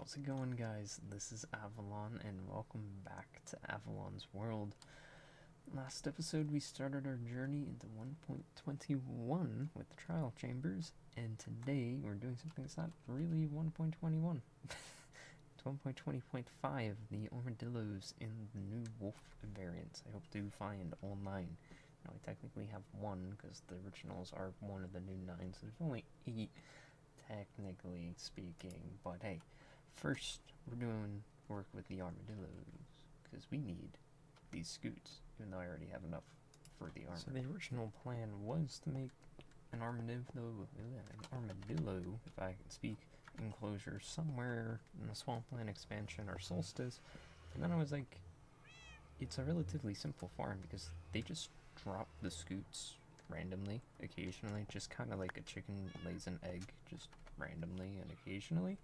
How's it going, guys? This is Avollon, and welcome back to Avollon's World. Last episode, we started our journey into 1.21 with the trial chambers, and today we're doing something that's not really 1.21. It's 1.20.5, the armadillos in the new wolf variants. I hope to find all 9. Now, I technically have 1, because the originals are one of the new 9, so there's only 8, technically speaking, but hey. First, we're doing work with the armadillos, because we need these scoots, even though I already have enough for the armor. So the original plan was to make an armadillo, if I can speak, enclosure somewhere in the Swampland expansion or Solstice, and then I was like, it's a relatively simple farm, because they just drop the scoots randomly, occasionally, just kind of like a chicken lays an egg, just randomly and occasionally.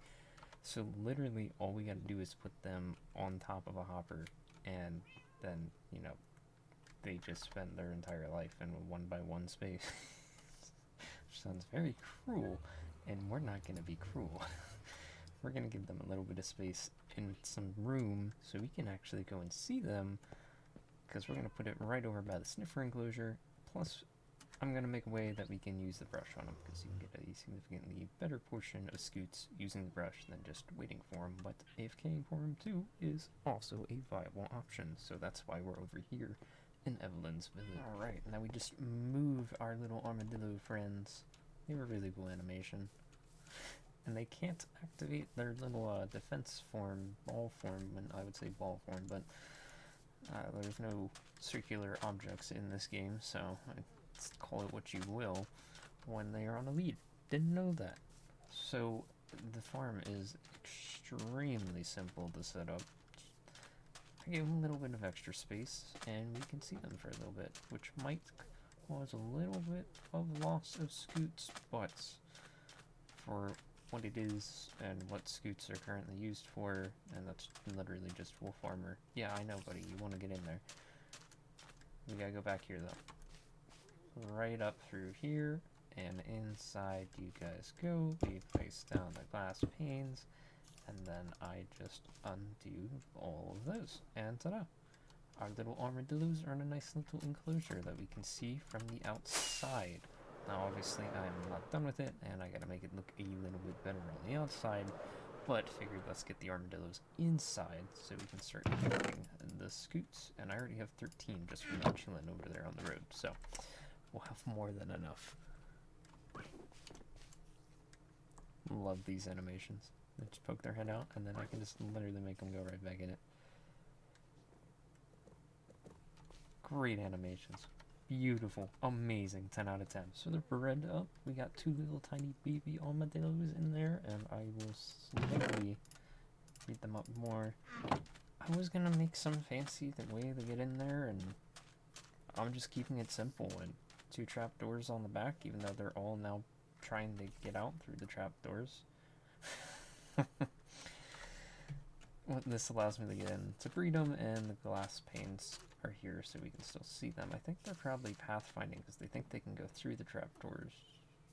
So literally all we gotta do is put them on top of a hopper, and then, you know, they just spend their entire life in a 1x1 space. Which sounds very cruel, and we're not gonna be cruel. We're gonna give them a little bit of space and some room so we can actually go and see them, because we're gonna put it right over by the sniffer enclosure. Plus, I'm going to make a way that we can use the brush on them, because you can get a significantly better portion of scoots using the brush than just waiting for them, but AFKing for them too is also a viable option, so that's why we're over here in Avollon's village. Alright, now we just move our little armadillo friends. They have a really cool animation. And they can't activate their little defense form, ball form, and I would say ball form, but there's no circular objects in this game, so call it what you will, when they are on a lead. Didn't know that. So the farm is extremely simple to set up. I gave them a little bit of extra space, and we can see them for a little bit, which might cause a little bit of loss of scoots, but for what it is and what scoots are currently used for, and that's literally just wolf armor. Yeah, I know, buddy, you want to get in there. We gotta go back here, though. Right up through here, and inside you guys go. We place down the glass panes, and then I just undo all of those, and ta-da! Our little armadillos are in a nice little enclosure that we can see from the outside. Now obviously I'm not done with it, and I gotta make it look a little bit better on the outside, but figured let's get the armadillos inside so we can start making the scoots, and I already have 13 just from them chilling over there on the road, so we'll have more than enough. Love these animations. They just poke their head out, and then I can just literally make them go right back in it. Great animations. Beautiful. Amazing. 10 out of 10. So they're bred up. We got 2 little tiny baby armadillos in there, and I will slowly breed them up more. I was gonna make some fancy way to get in there, and I'm just keeping it simple, and 2 trapdoors on the back, even though they're all now trying to get out through the trapdoors. What this allows me to get in to breed them, and the glass panes are here so we can still see them. I think they're probably pathfinding because they think they can go through the trapdoors.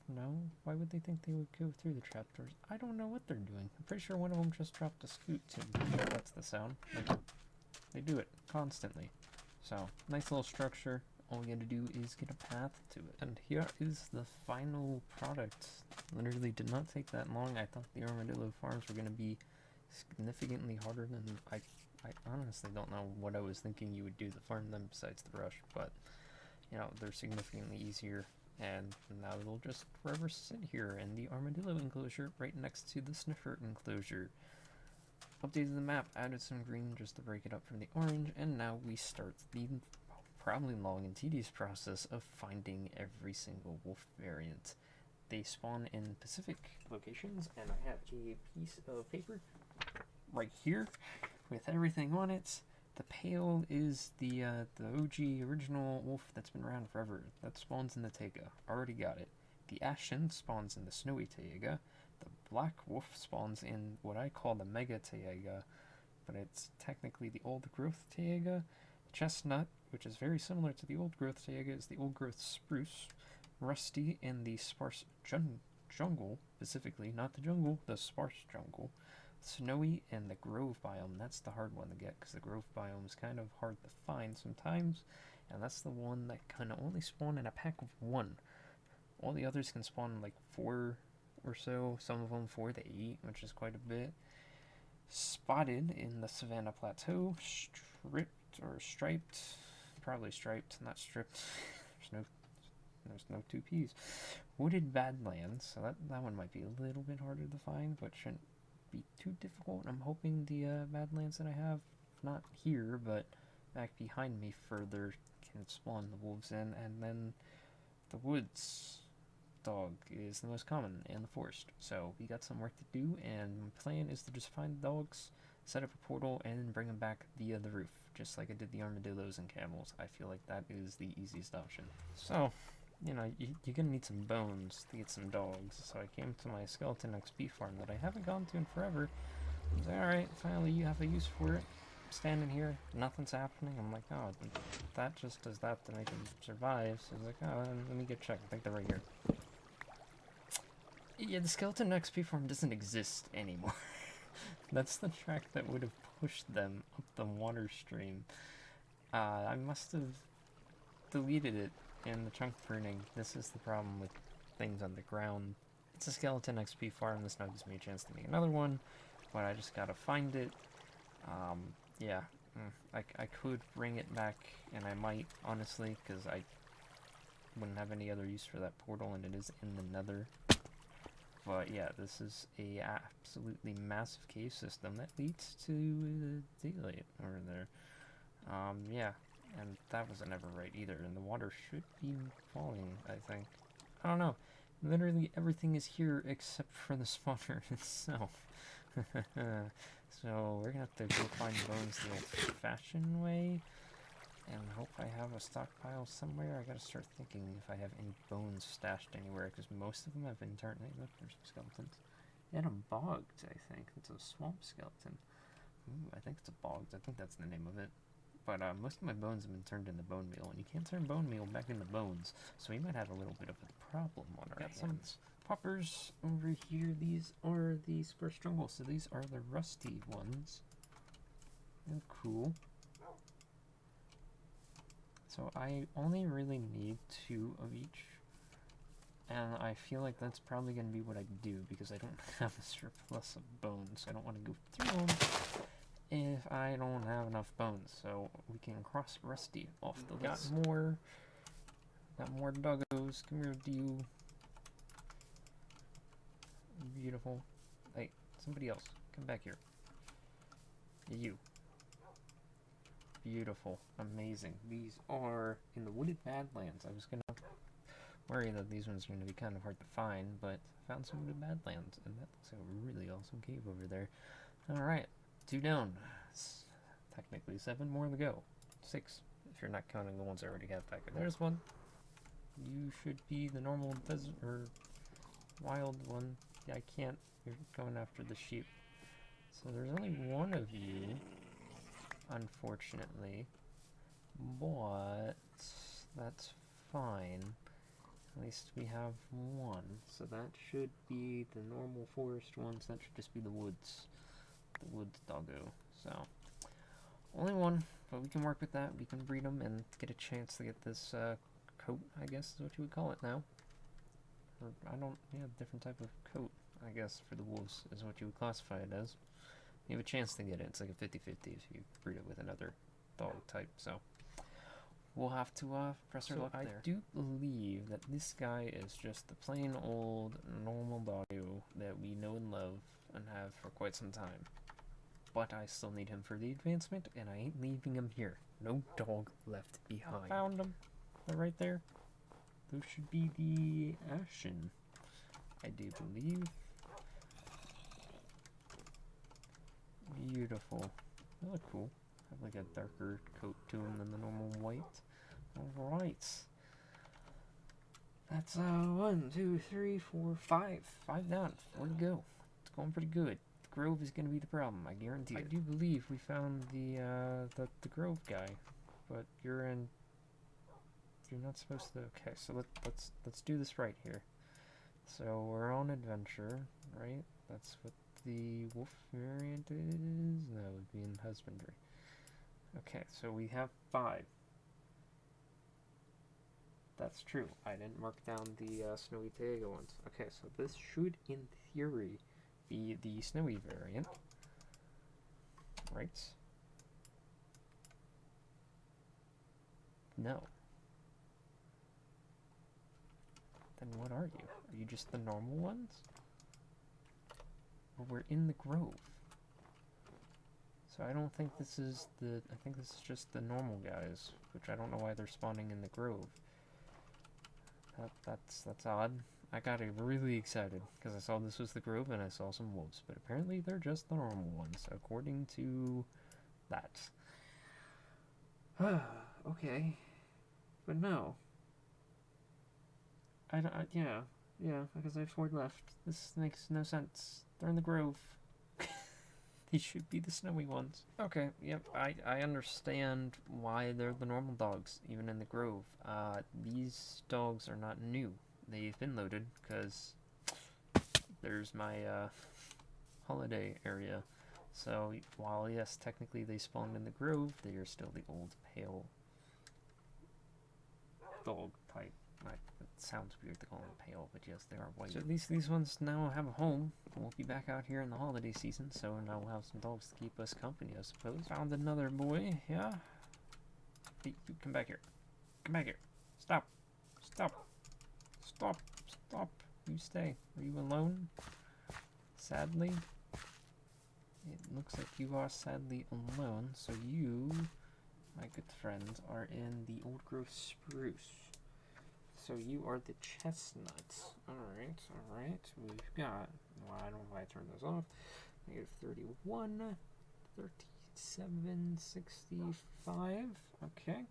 No? Why would they think they would go through the trapdoors? I don't know what they're doing. I'm pretty sure one of them just dropped a scoot, and that's the sound. Like, they do it constantly. So, nice little structure. All we gotta do is get a path to it. And here is the final product. Literally did not take that long. I thought the armadillo farms were gonna be significantly harder than I honestly don't know what I was thinking you would do to farm them besides the brush, but you know, they're significantly easier, and now they'll just forever sit here in the armadillo enclosure right next to the sniffer enclosure. Updated the map, added some green just to break it up from the orange, and now we start the probably long and tedious process of finding every single wolf variant. They spawn in specific locations, and I have a piece of paper right here with everything on it. The pale is the OG original wolf that's been around forever. That spawns in the taiga. Already got it. The ashen spawns in the snowy taiga. The black wolf spawns in what I call the mega taiga, but it's technically the old growth taiga. Chestnut, which is very similar to the old growth taiga, is the old growth spruce. Rusty in the sparse jungle, specifically, not the jungle, the sparse jungle. Snowy and the Grove biome. That's the hard one to get because the Grove biome is kind of hard to find sometimes, and that's the one that can only spawn in a pack of 1. All the others can spawn in like 4 or so, some of them 4 to 8, which is quite a bit. Spotted in the Savannah Plateau, striped, probably striped, not stripped. There's no 2 P's. Wooded Badlands, so that one might be a little bit harder to find, but shouldn't be too difficult. I'm hoping the Badlands that I have, not here, but back behind me further, can spawn the wolves in, and then the woods dog is the most common in the forest. So we got some work to do, and my plan is to just find the dogs, set up a portal, and bring them back via the roof, just like I did the armadillos and camels. I feel like that is the easiest option. So, you know, you're gonna need some bones to get some dogs. So I came to my skeleton XP farm that I haven't gone to in forever. I was like, alright, finally you have a use for it. I'm standing here, nothing's happening. I'm like, oh, that just does that to make them survive. So I was like, oh, let me get checked. I think they're right here. Yeah, the skeleton XP farm doesn't exist anymore. That's the track that would have pushed them up the water stream. I must have deleted it in the chunk pruning. This is the problem with things underground. It's a skeleton XP farm. This now gives me a chance to make another one, but I just gotta find it. Yeah, I could bring it back, and I might, honestly, because I wouldn't have any other use for that portal, and it is in the nether. But yeah, this is a absolutely massive cave system that leads to daylight over there. Yeah, and that wasn't ever right either, and the water should be falling, I think. I don't know. Literally everything is here except for the spawner itself. So we're gonna have to go find bones the old-fashioned way, and hope I have a stockpile somewhere. I gotta start thinking if I have any bones stashed anywhere, because most of them have been turned. Hey, look, there's some skeletons. And a bogged, I think. It's a swamp skeleton. Ooh, I think it's a bogged. I think that's the name of it. But most of my bones have been turned into bone meal, and you can't turn bone meal back into bones, so we might have a little bit of a problem on our hands. Some poppers over here. These are the spruce jungle, so these are the rusty ones. They're cool. So I only really need 2 of each, and I feel like that's probably going to be what I do, because I don't have a surplus of bones. I don't want to go through them if I don't have enough bones, so we can cross Rusty off the list. Got more doggos. Come here, you. Beautiful. Hey, somebody else, come back here. You. Beautiful. Amazing. These are in the Wooded Badlands. I was gonna worry that these ones are gonna be kind of hard to find, but I found some Wooded Badlands, and that looks like a really awesome cave over there. Alright, 2 down. It's technically 7 more to go. 6, if you're not counting the ones I already have back. There's one. You should be the normal desert or wild one. Yeah, I can't. You're going after the sheep. So there's only 1 of you, unfortunately, but that's fine. At least we have 1, so that should be the normal forest ones. That should just be the woods doggo. So only 1, but we can work with that. We can breed them and get a chance to get this coat, I guess is what you would call it now. Or different type of coat, I guess, for the wolves is what you would classify it as. You have a chance to get it. It's like a 50-50 if you breed it with another dog type, so we'll have to press our luck there. I do believe that this guy is just the plain old normal doggo that we know and love and have for quite some time. But I still need him for the advancement, and I ain't leaving him here. No dog left behind. I found them. They're right there. Those should be the Ashen, I do believe. Beautiful. They look cool. Have like a darker coat to them than the normal white. Alright. That's 1, 2, 3, 4, 5. 5 down. 4 to go. It's going pretty good. The Grove is going to be the problem, I guarantee it. I do believe we found the Grove guy, but you're not supposed to. Okay, so let's do this right here. So we're on adventure, right? That's what the wolf variant is? No, it would be in husbandry. Okay, so we have 5. That's true. I didn't mark down the snowy taiga ones. Okay, so this should, in theory, be the snowy variant. Right? No. Then what are you? Are you just the normal ones? Or we're in the grove. So I don't think this is the... I think this is just the normal guys, which I don't know why they're spawning in the grove. That's odd. I got really excited because I saw this was the grove and I saw some wolves, but apparently they're just the normal ones, according to that. Okay. But no. Yeah, because I have 4 left. This makes no sense. They're in the grove. These should be the snowy ones. Okay, yep, I understand why they're the normal dogs, even in the grove. These dogs are not new. They've been loaded, because there's my holiday area. So, while yes, technically they spawned in the grove, they are still the old pale dog type. It sounds weird to call them pale, but yes, they are white. So at least these ones now have a home. We'll be back out here in the holiday season, so now we'll have some dogs to keep us company, I suppose. Found another boy, yeah? Hey, you come back here. Come back here. Stop. Stop. Stop. Stop. You stay. Are you alone? Sadly? It looks like you are sadly alone, so you, my good friend, are in the old growth spruce. So you are the chestnuts. Alright. We've got, well, I don't know why I turned those off. Negative 31, 37, 65. Okay.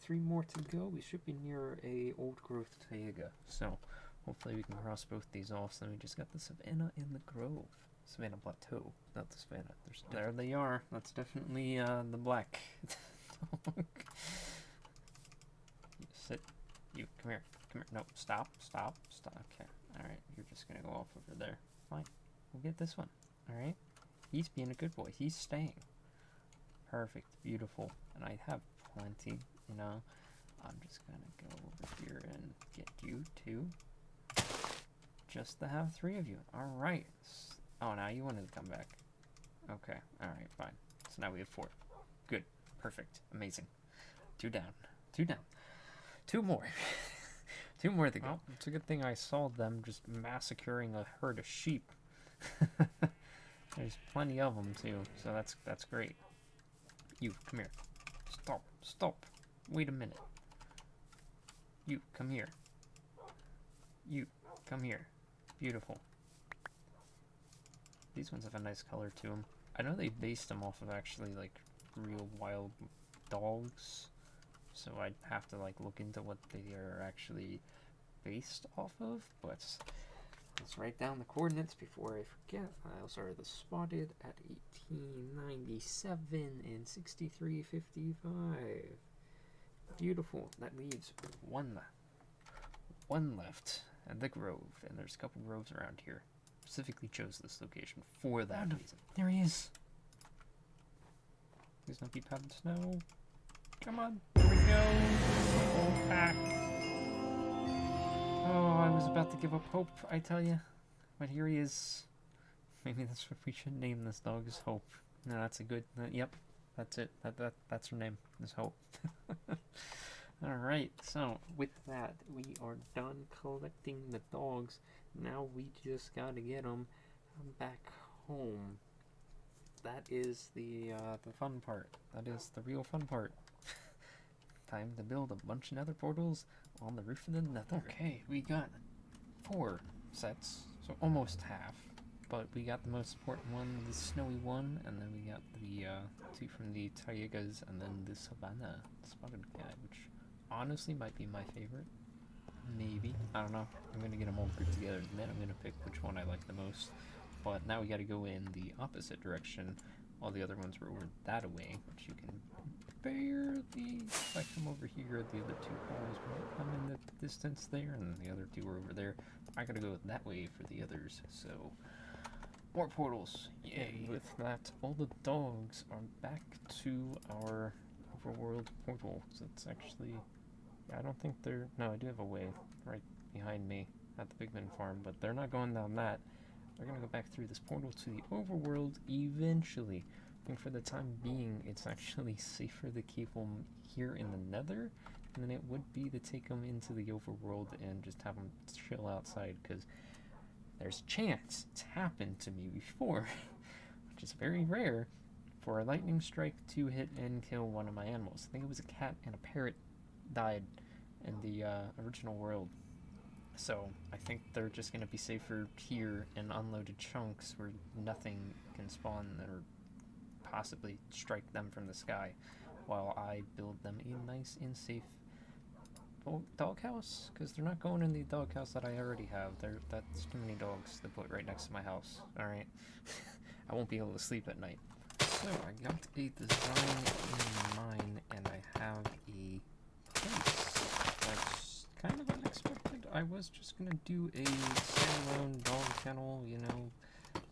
3 more to go. We should be near a old growth taiga. So hopefully we can cross both these off. So we just got the savanna in the grove. Savanna plateau, not the savanna. There they are. That's definitely the black dog. Sit. You, come here. Come here. No, stop. Okay. Alright, you're just gonna go off over there. Fine. We'll get this one. Alright? He's being a good boy. He's staying. Perfect. Beautiful. And I have plenty, you know. I'm just gonna go over here and get you too. Just to have 3 of you. Alright. Oh, now you wanted to come back. Okay. Alright, fine. So now we have 4. Good. Perfect. Amazing. 2 down. 2 down. 2 more. 2 more to go. Well, it's a good thing I saw them just massacring a herd of sheep. There's plenty of them too, so that's great. You, come here. Stop. Wait a minute. You, come here. You, come here. Beautiful. These ones have a nice color to them. I know they based them off of actually like real wild dogs. So I'd have to like look into what they are actually based off of, but let's write down the coordinates before I forget. Also are the spotted at 1897 and 6355. Beautiful. That leaves one left at the grove, and there's a couple groves around here. Specifically chose this location for that reason. There he is. Please not be powdered snow. Come on, here we go. Whole pack. Oh, I was about to give up hope, I tell you. But here he is. Maybe that's what we should name this dog, is Hope. No, that's a good, yep, that's it. That's her name, is Hope. Alright, so with that, we are done collecting the dogs. Now we just gotta get them back home. That is the fun part. That is the real fun part. Time to build a bunch of nether portals on the roof of the nether. Okay, we got 4 sets, so almost half. But we got the most important one, the snowy one, and then we got the 2 from the taigas, and then the savanna spotted guy, which honestly might be my favorite. Maybe. I don't know. I'm going to get them all grouped together, and then I'm going to pick which one I like the most. But now we got to go in the opposite direction. All the other ones were over that way, which you can barely... If I come over here, the other 2 holes might come in the distance there, and the other 2 are over there. I got to go that way for the others, so... More portals. Yay. And with that, all the dogs are back to our overworld portal. So it's actually... I don't think they're... No, I do have a way right behind me at the Pigman farm, but they're not going down that. They're going to go back through this portal to the overworld eventually. I think for the time being, it's actually safer to keep them here in the nether than it would be to take them into the overworld and just have them chill outside, because there's a chance it's happened to me before, which is very rare, for a lightning strike to hit and kill one of my animals. I think it was a cat and a parrot died in the original world. So I think they're just going to be safer here in unloaded chunks where nothing can spawn or possibly strike them from the sky, while I build them a nice and safe doghouse, because they're not going in the doghouse that I already have. That's too many dogs to put right next to my house. Alright. I won't be able to sleep at night. So I got a design in mind, and I have a place that's kind of unexpected. I was just gonna do a standalone dog kennel, you know,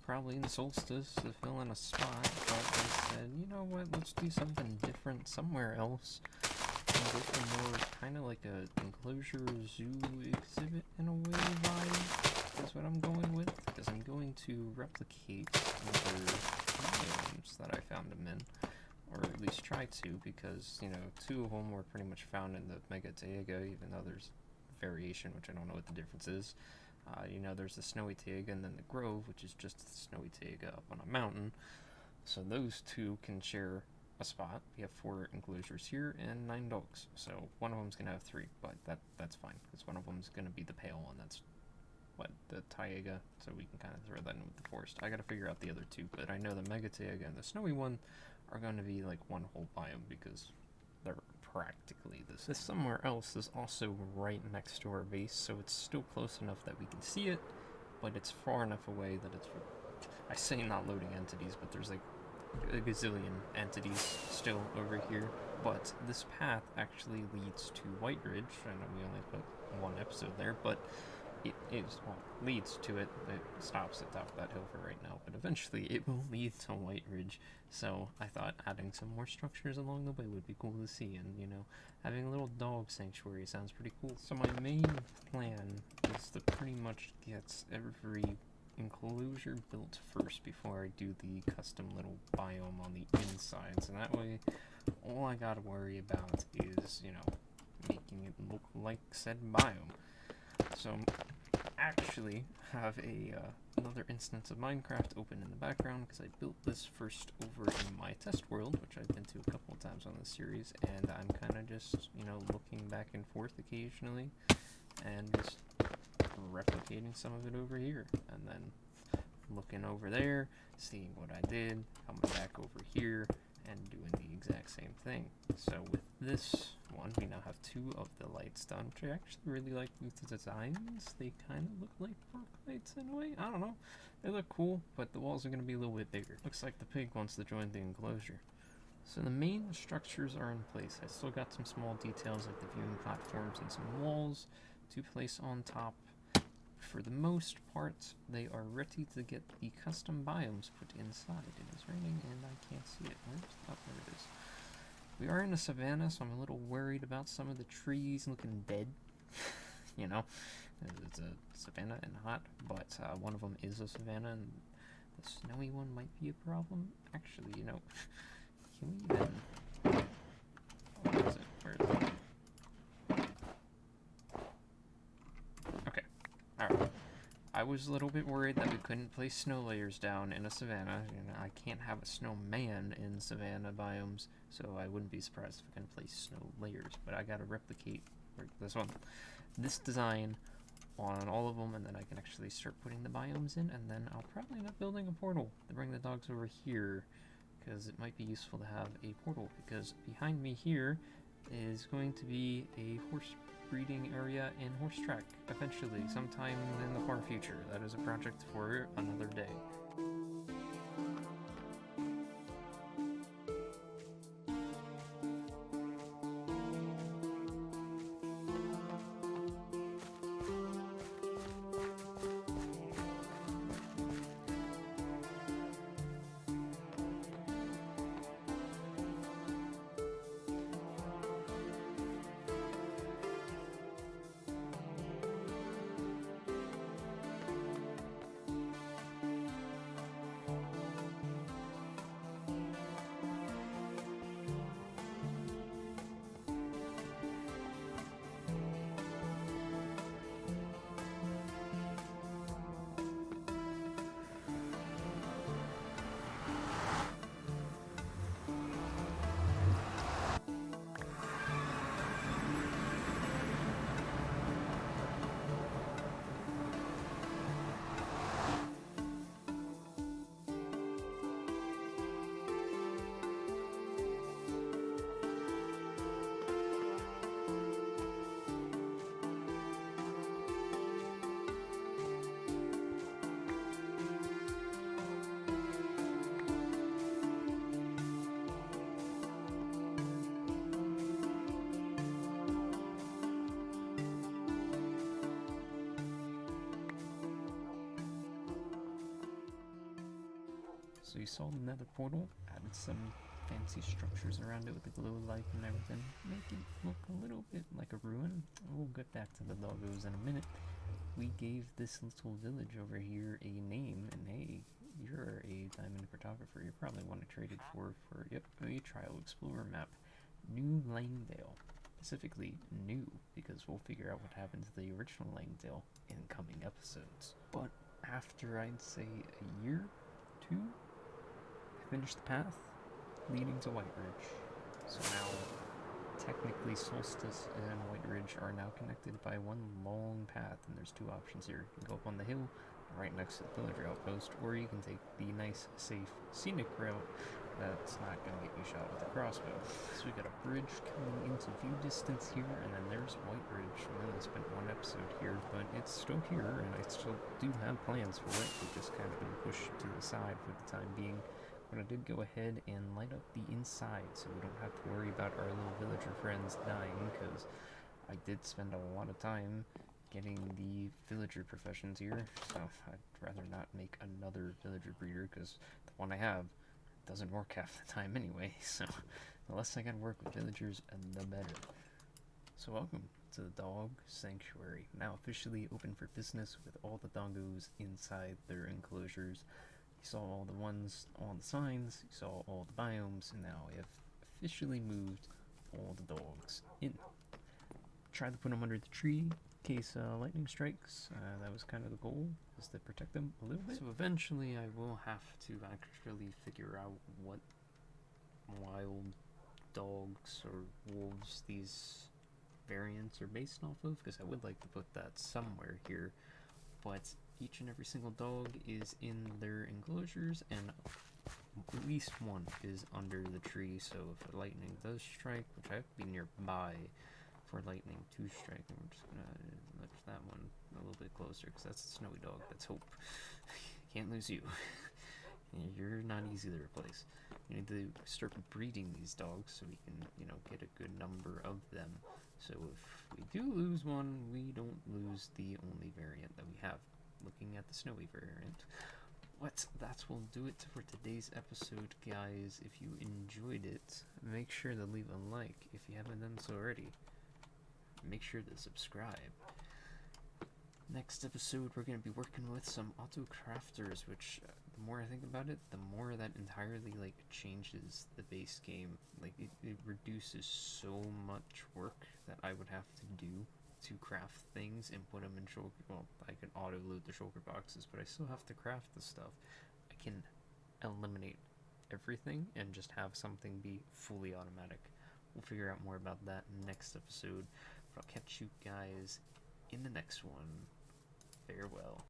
probably in Solstice to fill in a spot, but I said, you know what, let's do something different somewhere else. And go for more kind of like a enclosure zoo exhibit in a way vibe. That's what I'm going with, because I'm going to replicate other biomes that I found them in, or at least try to, because, you know, 2 of them were pretty much found in the Mega Taiga, even though there's variation, which I don't know what the difference is. You know, there's the Snowy Taiga and then the Grove, which is just the Snowy Taiga up on a mountain. So those 2 can share a spot. We have 4 enclosures here and 9 dogs. So one of them's going to have 3, but that's fine, because one of them's going to be the pale one. That's what, the Taiga, so we can kind of throw that in with the forest. I got to figure out the other 2, but I know the Mega Taiga and the Snowy one are going to be like one whole biome, because they're practically the same. This somewhere else is also right next to our base, so it's still close enough that we can see it, but it's far enough away that it's... I say not loading entities, but there's like a gazillion entities still over here. But this path actually leads to White Ridge. I know we only put 1 episode there, but it leads to it. It stops at the top of that hill for right now, but eventually it will lead to White Ridge. So I thought adding some more structures along the way would be cool to see, and, you know, having a little dog sanctuary sounds pretty cool. So my main plan is to pretty much get every enclosure built first before I do the custom little biome on the insides, and that way all I gotta worry about is, you know, making it look like said biome. So actually have another instance of Minecraft open in the background, because I built this first over in my test world, which I've been to a couple of times on this series, and I'm kind of just, you know, looking back and forth occasionally and just replicating some of it over here, and then looking over there, seeing what I did, coming back over here and doing the exact same thing. So with this one, we now have 2 of the lights done, which I actually really like these designs. They kind of look like park lights in a way. I don't know. They look cool, but the walls are going to be a little bit bigger. Looks like the pig wants to join the enclosure. So the main structures are in place. I still got some small details like the viewing platforms and some walls to place on top. For the most part, they are ready to get the custom biomes put inside. It is raining and I can't see it. Oh, there it is. We are in a savanna, so I'm a little worried about some of the trees looking dead. You know, it's a savanna and hot, but one of them is a savanna, and the snowy one might be a problem. Actually, you know, can we even... Where is it? Where is it? Alright, I was a little bit worried that we couldn't place snow layers down in a savanna. You know, I can't have a snowman in savanna biomes, so I wouldn't be surprised if I can place snow layers. But I gotta replicate this design on all of them, and then I can actually start putting the biomes in, and then I'll probably end up building a portal to bring the dogs over here, because it might be useful to have a portal, because behind me here is going to be a horse breeding area and horse track eventually, sometime in the far future. That is a project for another day. So you saw the nether portal, added some fancy structures around it with the glow light and everything, make it look a little bit like a ruin. We'll get back to the doggos in a minute. We gave this little village over here a name, and hey, you're a diamond photographer. You probably want to trade it for yep, a trial explorer map. New Langdale. Specifically new, because we'll figure out what happened to the original Langdale in coming episodes. But after, I'd say, a year, 2, I finished the path leading to White Ridge. So now, technically, Solstice and White Ridge are now connected by one long path, and there's 2 options here. You can go up on the hill, right next to the villager outpost, or you can take the nice, safe, scenic route that's not going to get you shot with a crossbow. So we got a bridge coming into view distance here, and then there's White Ridge. We only spent 1 episode here, but it's still here, and I still do have plans for it. We've just kind of been pushed to the side for the time being. But I did go ahead and light up the inside, so we don't have to worry about our little villager friends dying, because I did spend a lot of time getting the villager professions here, so I'd rather not make another villager breeder, because the one I have doesn't work half the time anyway, so the less I gotta work with villagers, the better. So welcome to the Dog Sanctuary, now officially open for business with all the doggos inside their enclosures. You saw all the ones on the signs, you saw all the biomes, and now we have officially moved all the dogs in. Try to put them under the tree in case lightning strikes. That was kind of the goal, is to protect them a little bit. So eventually I will have to actually figure out what wild dogs or wolves these variants are based off of, because I would like to put that somewhere here, but each and every single dog is in their enclosures, and at least one is under the tree, so if lightning does strike, which I have to be nearby for lightning to strike, and we're just gonna let that one a little bit closer, because that's a snowy dog. That's hope. Can't lose you. You're not easy to replace. We need to start breeding these dogs so we can, get a good number of them. So if we do lose one, we don't lose the only variant that we have. Looking at the snowy variant. That will do it for today's episode, guys. If you enjoyed it, make sure to leave a like if you haven't done so already. Make sure to subscribe. Next episode, we're going to be working with some auto crafters, which the more I think about it, the more that entirely changes the base game. It reduces so much work that I would have to do to craft things and put them in shulker. Well, I can auto loot the shulker boxes, but I still have to craft the stuff. I can eliminate everything and just have something be fully automatic. We'll figure out more about that next episode, but I'll catch you guys in the next one. Farewell.